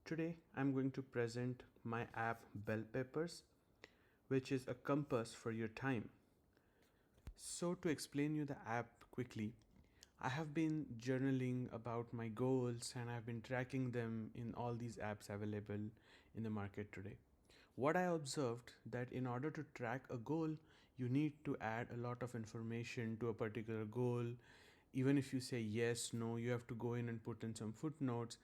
Today I'm going to present my app BellPeppers, which is a compass for your time. So to explain you the app quickly, I have been journaling about my goals and I've been tracking them in all these apps available in the market today. What I observed that in order to track a goal, you need to add a lot of information to a particular goal. Even if you say yes, no, you have to go in and put in some footnotes.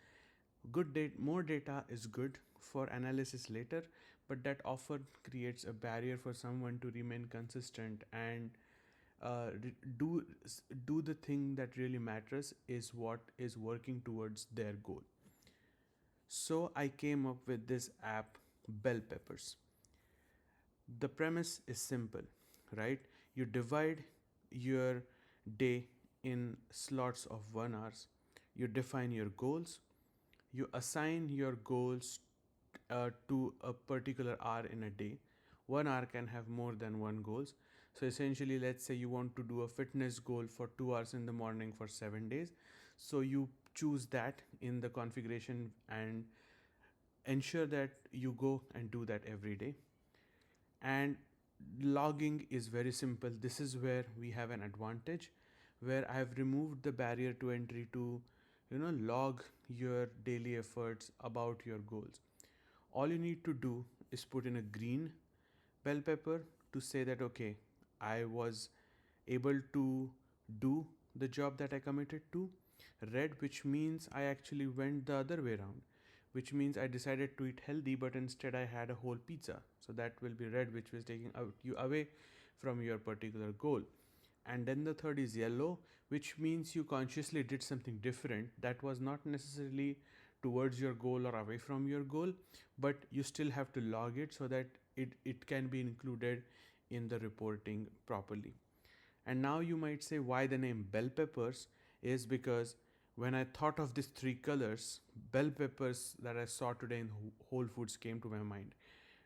More data is good for analysis later, but that often creates a barrier for someone to remain consistent and do the thing that really matters is what is working towards their goal. So I came up with this app, BellPeppers. The premise is simple, right? You divide your day in slots of 1 hour. You define your goals. You assign your goals to a particular hour in a day. 1 hour can have more than one goals. So essentially, let's say you want to do a fitness goal for 2 hours in the morning for 7 days. So you choose that in the configuration and ensure that you go and do that every day. And logging is very simple. This is where we have an advantage, where I have removed the barrier to entry to log your daily efforts about your goals. All you need to do is put in a green bell pepper to say that okay, I was able to do the job that I committed to. Red, which means I actually went the other way around, which means I decided to eat healthy, but instead I had a whole pizza. So that will be red, which was taking you away from your particular goal. And then the third is yellow, which means you consciously did something different that was not necessarily towards your goal or away from your goal, but you still have to log it so that it can be included in the reporting properly. And now you might say why the name bell peppers is because when I thought of these three colors, bell peppers that I saw today in Whole Foods came to my mind.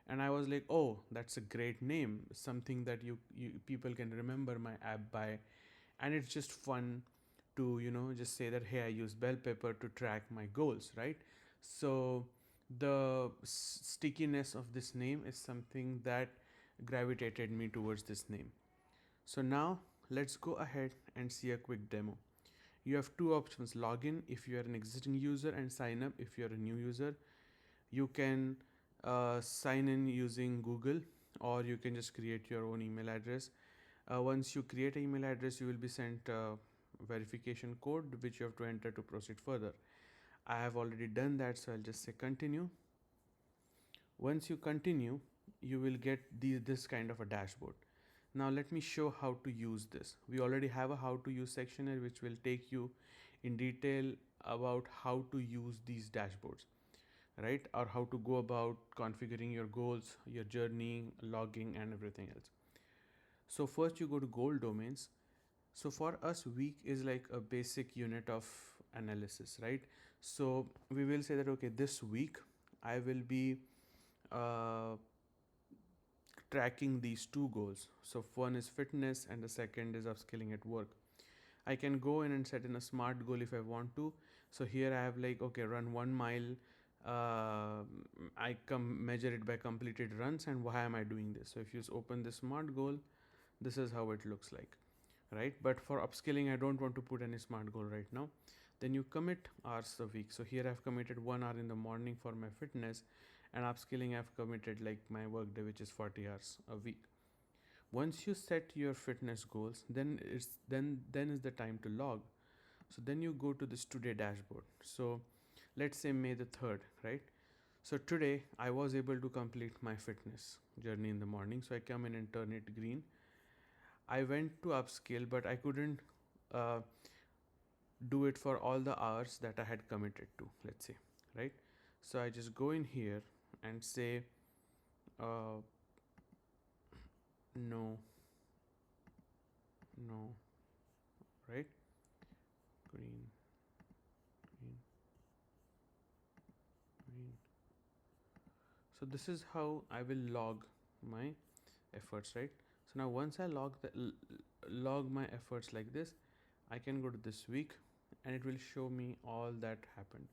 And I was like, oh, that's a great name, something that you people can remember my app by. And it's just fun to, just say that, hey, I use bell pepper to track my goals, right? So the stickiness of this name is something that gravitated me towards this name. So now let's go ahead and see a quick demo. You have two options: login if you are an existing user and sign up if you are a new user. You can sign in using Google, or you can just create your own email address. Once you create an email address, you will be sent a verification code which you have to enter to proceed further. I have already done that, so I'll just say continue. Once you continue, you will get this kind of a dashboard. Now let me show how to use this. We already have a how to use section here which will take you in detail about how to use these dashboards, right? Or how to go about configuring your goals, your journey, logging and everything else. So first you go to goal domains. So for us, week is like a basic unit of analysis, right? So we will say that okay, this week I will be uh, tracking these two goals. So one is fitness and the second is upskilling at work. I can go in and set in a smart goal if I want to. So here I have like, okay, run 1 mile. I come measure it by completed runs, and why am I doing this? So if you open the smart goal, this is how it looks like, right? But for upskilling, I don't want to put any smart goal right now. Then you commit hours a week. So here I've committed 1 hour in the morning for my fitness, and upskilling I've committed like my work day, which is 40 hours a week. Once you set your fitness goals, then is the time to log. So then you go to this today dashboard. So let's say May the 3rd, right? So today I was able to complete my fitness journey in the morning. So I come in and turn it green. I went to upscale, but I couldn't uh, do it for all the hours that I had committed to, let's say, right? So I just go in here and say uh, no, no, right? Green, green, green. So this is how I will log my efforts, right? So now once I log my efforts like this, I can go to this week and it will show me all that happened.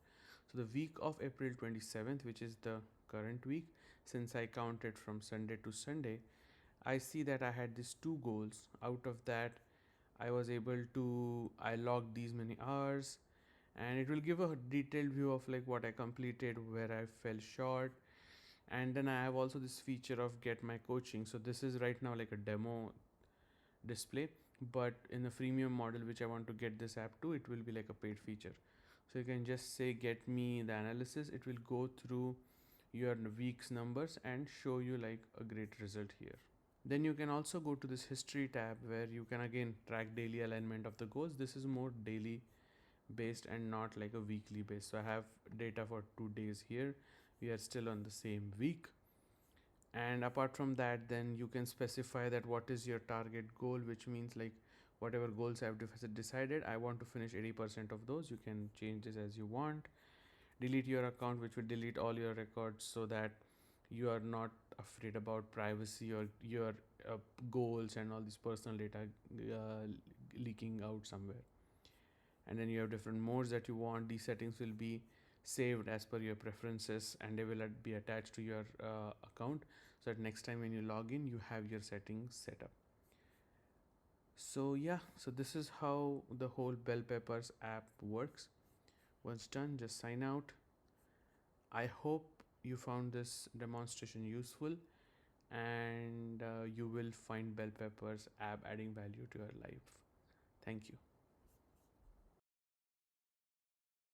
So the week of April 27th, which is the current week, since I counted from Sunday to Sunday, I see that I had these two goals. Out of that, I logged these many hours, and it will give a detailed view of like what I completed, where I fell short. And then I have also this feature of get my coaching. So this is right now like a demo display, but in the freemium model which I want to get this app to, it will be like a paid feature. So you can just say get me the analysis. It will go through your week's numbers and show you like a great result here. Then you can also go to this history tab where you can again track daily alignment of the goals. This is more daily based and not like a weekly based. So I have data for 2 days here. We are still on the same week. And apart from that, then you can specify that what is your target goal, which means like whatever goals I've decided, I want to finish 80% of those. You can change this as you want. Delete your account, which will delete all your records so that you are not afraid about privacy or your uh, goals and all this personal data uh, leaking out somewhere. And then you have different modes that you want. These settings will be saved as per your preferences, and they will be attached to your account, so that next time when you log in you have your settings set up. So yeah, so this is how the whole BellPeppers app works. Once done, just sign out. I hope you found this demonstration useful, and you will find BellPeppers app adding value to your life. Thank you.